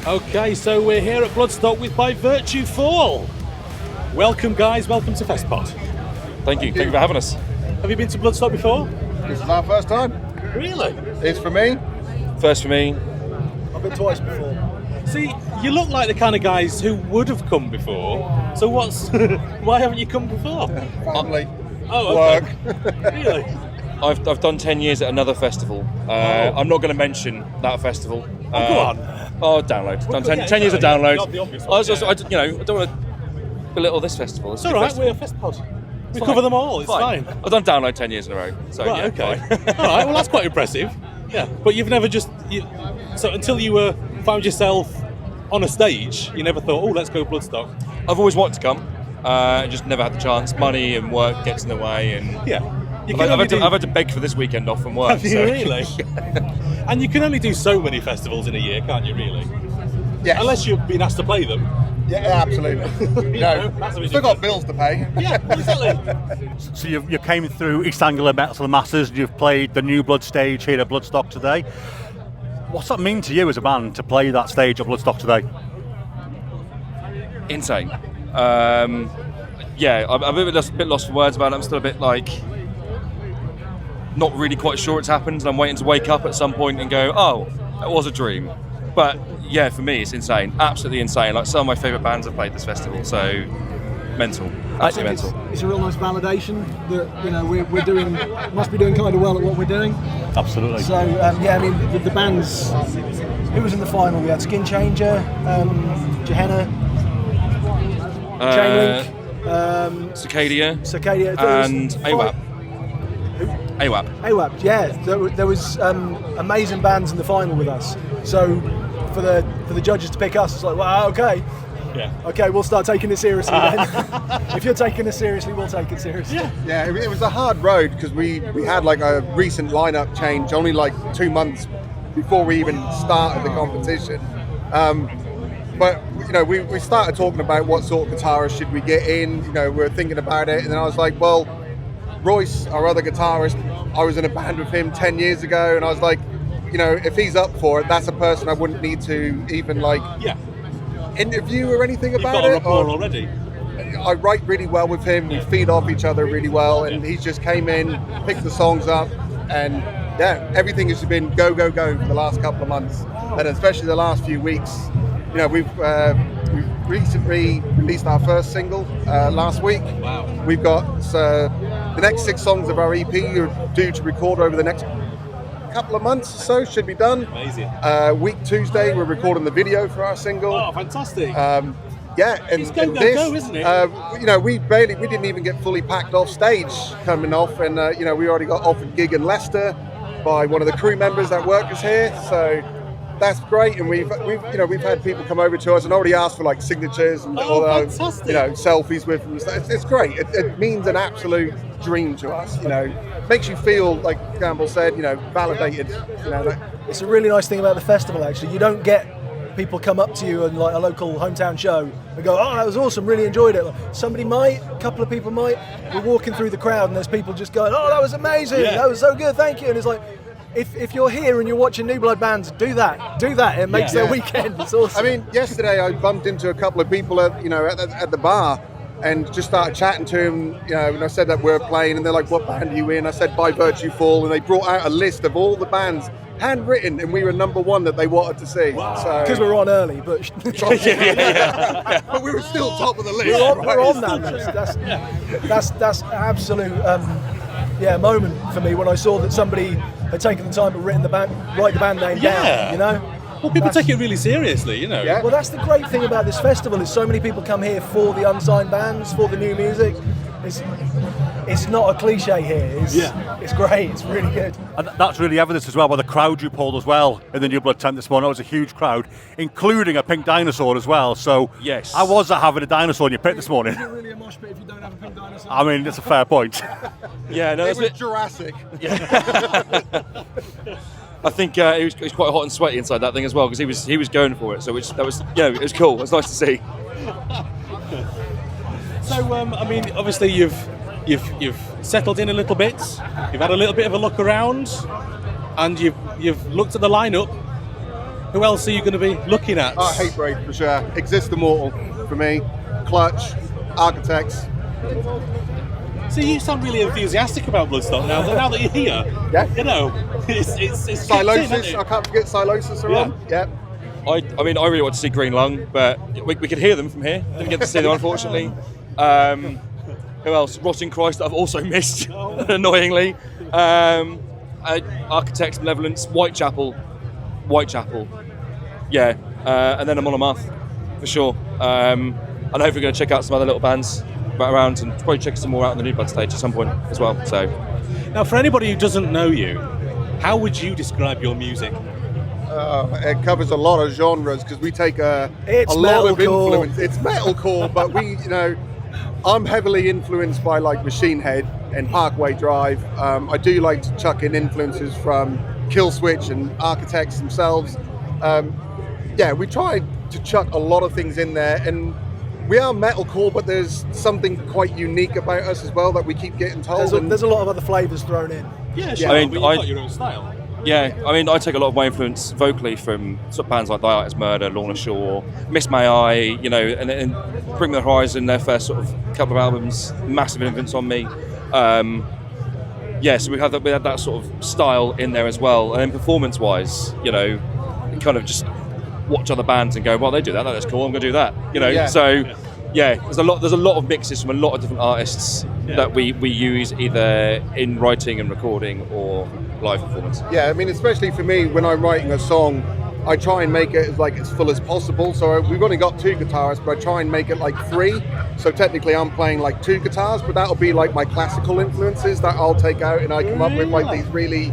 Okay, so we're here at Bloodstock with By Virtue Fall. Welcome, guys. Welcome to Festpod. Thank you for having us. Have you been to Bloodstock before? This is our first time. Really? It's for me. First for me. I've been twice before. See, you look like the kind of guys who would have come before. So why haven't you come before? Family. Okay. Work. Really? I've done 10 years at another festival. I'm not going to mention that festival. Go on. Download. Well, Done 10, yeah, 10 years of exactly. download. Not the obvious I one, was just, yeah. I don't want to belittle this festival. It's all right, we're a Festpod. We cover them all, it's fine. I've done download 10 years in a row. So, Right, yeah, okay. fine. All right, well, that's quite impressive. Yeah, but you've never so until you found yourself on a stage, you never thought, oh, let's go Bloodstock. I've always wanted to come, just never had the chance. Money and work gets in the way, and Yeah. I've had to beg for this weekend off from work. Have you so. really? And you can only do so many festivals in a year, can't you, really? Yes. Unless you've been asked to play them. Yeah, absolutely. That's Still got bills to pay. Yeah, exactly. So you came through East Anglia Metal Masters, and you've played the New Blood stage here at Bloodstock today. What's that mean to you as a band to play that stage at Bloodstock today? Insane. I'm a bit lost for words about it. I'm still a bit not really quite sure it's happened, and I'm waiting to wake up at some point and go, oh, that was a dream. But yeah, for me, it's insane, absolutely insane. Like, some of my favourite bands have played this festival, so mental, absolutely mental. It's a real nice validation that we're doing, must be doing kind of well at what we're doing. Absolutely. So the bands. Who was in the final? We had Skin Changer, Gehenna, Chainlink, Cicadia, and AWAP. AWAP, yeah. There was amazing bands in the final with us. So for the judges to pick us, it's like, wow, okay. Yeah. Okay, we'll start taking it seriously then. If you're taking it seriously, we'll take it seriously. Yeah, it was a hard road because we had like a recent lineup change only like 2 months before we even started the competition. But we started talking about what sort of guitarist should we get in. We're thinking about it, and then I was like, well, Royce, our other guitarist, I was in a band with him 10 years ago, and I was like, if he's up for it, that's a person I wouldn't need to even interview or anything about You've got a rapport already. I write really well with him, we feed off each other really well, and he just came in, picked the songs up, and yeah, everything has been go, go, go for the last couple of months, and especially the last few weeks. We've recently released our first single last week. Wow. We've got the next 6 songs of our EP are due to record over the next couple of months or so, should be done. Amazing. Week Tuesday, we're recording the video for our single. Oh, fantastic. Yeah, and It's go, and go, this, go, isn't it? we didn't even get fully packed off stage coming off, and we already got offered a gig in Leicester by one of the crew members that work us here, so that's great. And we've had people come over to us and already asked for like signatures and fantastic. selfies with them. It's great. It means an absolute dream to us. Makes you feel, like Campbell said, validated. It's a really nice thing about the festival, actually. You don't get people come up to you and like a local hometown show and go, oh, that was awesome, really enjoyed it. Somebody might, a couple of people might. We're walking through the crowd and there's people just going, oh, that was amazing, that was so good, thank you. And it's like, if you're here and you're watching New Blood bands, do that. It makes their weekend. It's awesome. I mean, yesterday I bumped into a couple of people at the bar and just started chatting to them, and I said that we're playing, and they're like, what band are you in? I said, By Virtue Fall, and they brought out a list of all the bands, handwritten, and we were number 1 that they wanted to see. Because we're on early, but but we were still top of the list. we're on that list. That's an absolute moment for me when I saw that somebody had taken the time to write the band name down. Well, people take it really seriously, Yeah. Well, that's the great thing about this festival is so many people come here for the unsigned bands, for the new music. It's not a cliche here. It's great. It's really good. And that's really evidence as well by the crowd you pulled as well in the New Blood tent this morning. It was a huge crowd, including a pink dinosaur as well. So yes, I was having a dinosaur in your pit this morning. Is it really a mosh pit if you don't have a pink dinosaur? I mean, it's a fair point. Yeah, no, it was Jurassic. I think he was quite hot and sweaty inside that thing as well, because he was going for it. So it was cool. It was nice to see. So I mean, obviously you've you've settled in a little bit, you've had a little bit of a look around, and you've looked at the lineup. Who else are you going to be looking at? Hatebreed for sure. Exist Immortal for me. Clutch, Architects. So you sound really enthusiastic about Bloodstock now that you're here. Yeah. You know, it's Silosis, I can't forget Silosis are on. Yeah. I mean, I really want to see Green Lung, but we could hear them from here. Didn't get to see them, unfortunately. Who else? Rotting Christ, that I've also missed, annoyingly. Architects, Malevolence, Whitechapel. Yeah. And then I'm on a month, for sure. And hopefully going to check out some other little bands around and probably check some more out on the New Blood stage at some point as well. So, now, for anybody who doesn't know you, how would you describe your music? It covers a lot of genres because we take a lot of influence. It's metalcore, but I'm heavily influenced by like Machine Head and Parkway Drive. I do like to chuck in influences from Killswitch and Architects themselves. We try to chuck a lot of things in there, and we are metalcore, but there's something quite unique about us as well that we keep getting told. There's a lot of other flavours thrown in. Yeah, sure. I mean, you've got your own style. Yeah, I mean, I take a lot of my influence vocally from sort of bands like Thy Art Is Murder, Lorna Shore, Miss May I, and Bring Me the Horizon, their first sort of couple of albums, massive influence on me. So we had that sort of style in there as well. And then performance-wise, kind of just watch other bands and go, well, they do that, that's cool, I'm going to do that. There's a lot of mixes from a lot of different artists that we use either in writing and recording or live performance. Yeah, I mean, especially for me, when I'm writing a song, I try and make it as full as possible. So we've only got 2 guitarists, but I try and make it like 3. So technically I'm playing like 2 guitars, but that'll be like my classical influences that I'll take out, and I come up with like these really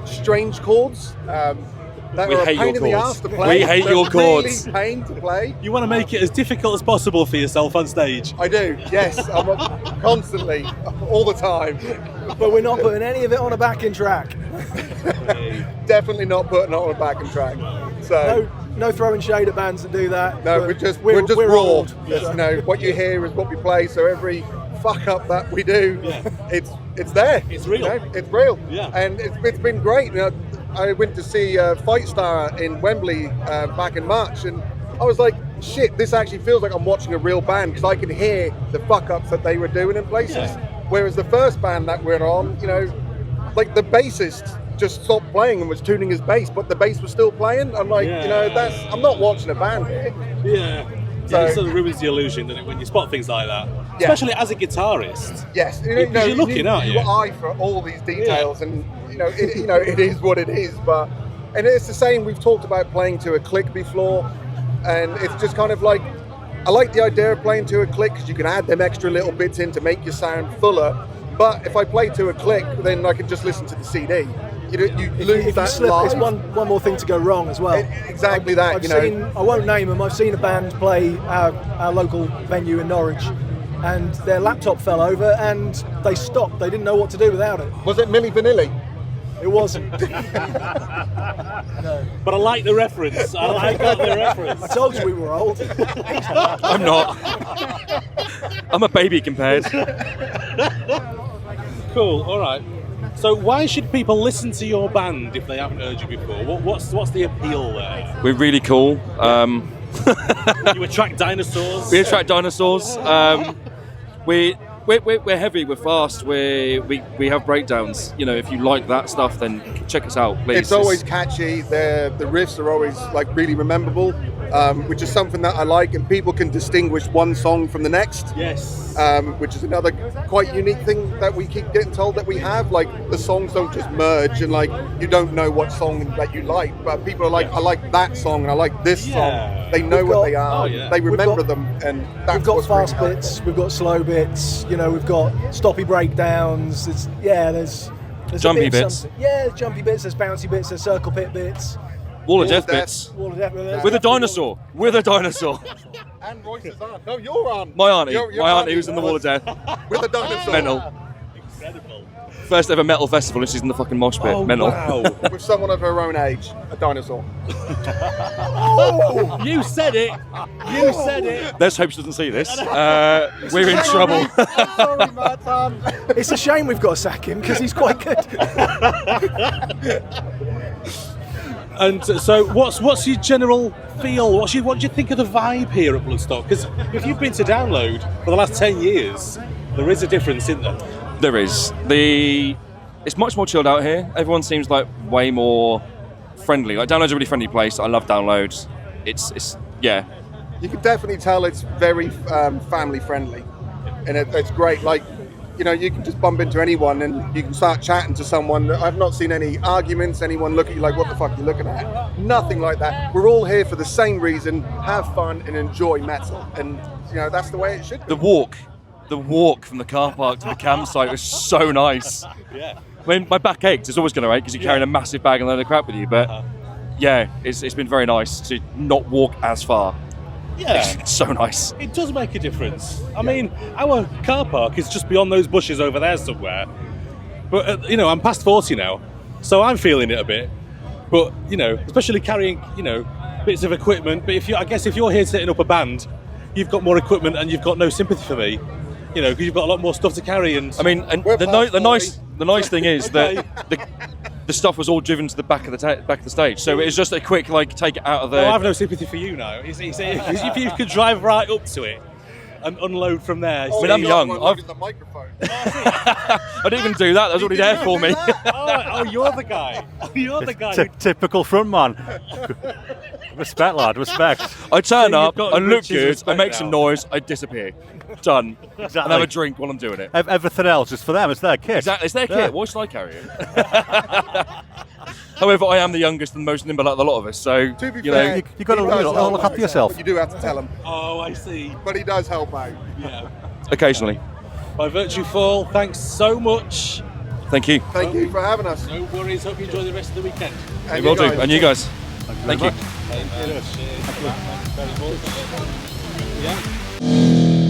strange chords. That We are a hate pain your in the chords. ass to play. We hate They're your chords. Really pain to play. You want to make it as difficult as possible for yourself on stage. I do, yes. I'm constantly, all the time. But we're not putting any of it on a backing track. Definitely not putting it on a backing track. So No throwing shade at bands that do that. no, we're just raw. old, Just, so. what you hear is what we play. So every fuck up that we do, it's there. It's real. It's real. Yeah. And it's been great. I went to see Fight Star in Wembley back in March, and I was like, shit, this actually feels like I'm watching a real band because I can hear the fuck ups that they were doing in places. Yeah. Whereas the first band that we're on, like the bassist just stopped playing and was tuning his bass, but the bass was still playing. I'm like, I'm not watching a band here. Yeah. So- It sort of ruins the illusion, doesn't it, when you spot things like that? Yeah. Especially as a guitarist. Yes, Because you're looking, aren't you? You eye for all these details, and it is what it is. And it's the same. We've talked about playing to a click before, and it's just kind of like, I like the idea of playing to a click because you can add them extra little bits in to make your sound fuller. But if I play to a click, then I can just listen to the CD. You lose If that you slip, live. it's one more thing to go wrong as well. Exactly that. I've seen, I won't name them. I've seen a band play our local venue in Norwich, and their laptop fell over, and they stopped. They didn't know what to do without it. Was it Milli Vanilli? It wasn't. But I like the reference. I got the reference. I told you we were old. I'm not. I'm a baby compared. Cool, all right. So why should people listen to your band if they haven't heard you before? What's the appeal there? We're really cool. You attract dinosaurs? We attract dinosaurs. We're heavy, we're fast, we have breakdowns. If you like that stuff, then check us out, please. It's always catchy. The riffs are always like really memorable, which is something that I like, and people can distinguish one song from the next. Yes. Which is another quite unique thing that we keep getting told that we have. Like, the songs don't just merge, and like you don't know what song that you like, but people are like, I like that song and I like this song. They know what they are. They remember them, and that's We've got what's fast really bits, we've got slow bits, we've got stoppy breakdowns. There's Jumpy a bit of bits. something. Yeah, there's jumpy bits, there's bouncy bits, there's circle pit bits. Wall of Death bits. Wall of Death, With a dinosaur. With a dinosaur. And Royce's aunt. No, your aunt. My auntie. Your My auntie who's in the Wall of Death. With a dinosaur. Mental. Incredible. First ever metal festival, and she's in the fucking mosh pit. Oh, Mental. wow. With someone of her own age, a dinosaur. You said it. You said it. Let's hope she doesn't see this. We're in trouble. Sorry, Martin. It's a shame we've got to sack him because he's quite good. And so, what's your general feel? What do you think of the vibe here at Bloodstock? Because if you've been to Download for the last 10 years, there is a difference, isn't there? There is. It's much more chilled out here. Everyone seems like way more friendly. Like Download's a really friendly place. I love Download. It's yeah. You can definitely tell it's very family friendly, and it's great. Like, you know, you can just bump into anyone and you can start chatting to someone. I've not seen any arguments, anyone look at you like, what the fuck are you looking at? Nothing like that. We're all here for the same reason, have fun and enjoy metal. And, you know, that's the way it should be. The walk from the car park to the campsite was so nice. Yeah. I mean, my back ached. It's always going to ache because you're carrying a massive bag and a load of crap with you. But yeah, it's been very nice to not walk as far. Yeah. It's so nice. It does make a difference. I mean, our car park is just beyond those bushes over there somewhere. But, you know, I'm past 40 now, so I'm feeling it a bit. But, you know, especially carrying, you know, bits of equipment. But I guess if you're here setting up a band, you've got more equipment and you've got no sympathy for me. You know, because you've got a lot more stuff to carry. And I mean, and the nice thing is that the stuff was all driven to the back of the stage, so it was just a quick take it out of the. I have no sympathy for you now. If you could drive right up to it and unload from there. I mean, I'm young. The microphone. I didn't even do that. That was already there for me. Oh, you're the guy. You're the guy. Typical frontman. Respect, lad. Respect. I turn So you've up, got I look Rich's good, I respect make now. some noise, I disappear. Done. Exactly. And have a drink while I'm doing it. Everything else is for them. It's their kit. Exactly. It's their Yeah. kit. Why should I carry it? However, I am the youngest and most nimble out of the lot of us, so To be you fair, know. you gotta he does look help after out. yourself. You do have to tell him, Oh, I see. but he does help out. Yeah. Occasionally. By Virtue Fall, thanks so much. Thank you. Thank you for having us. No worries. Hope you enjoy the rest of the weekend. And Will do. guys. And you guys. Thank you. Thank you very much. Yeah.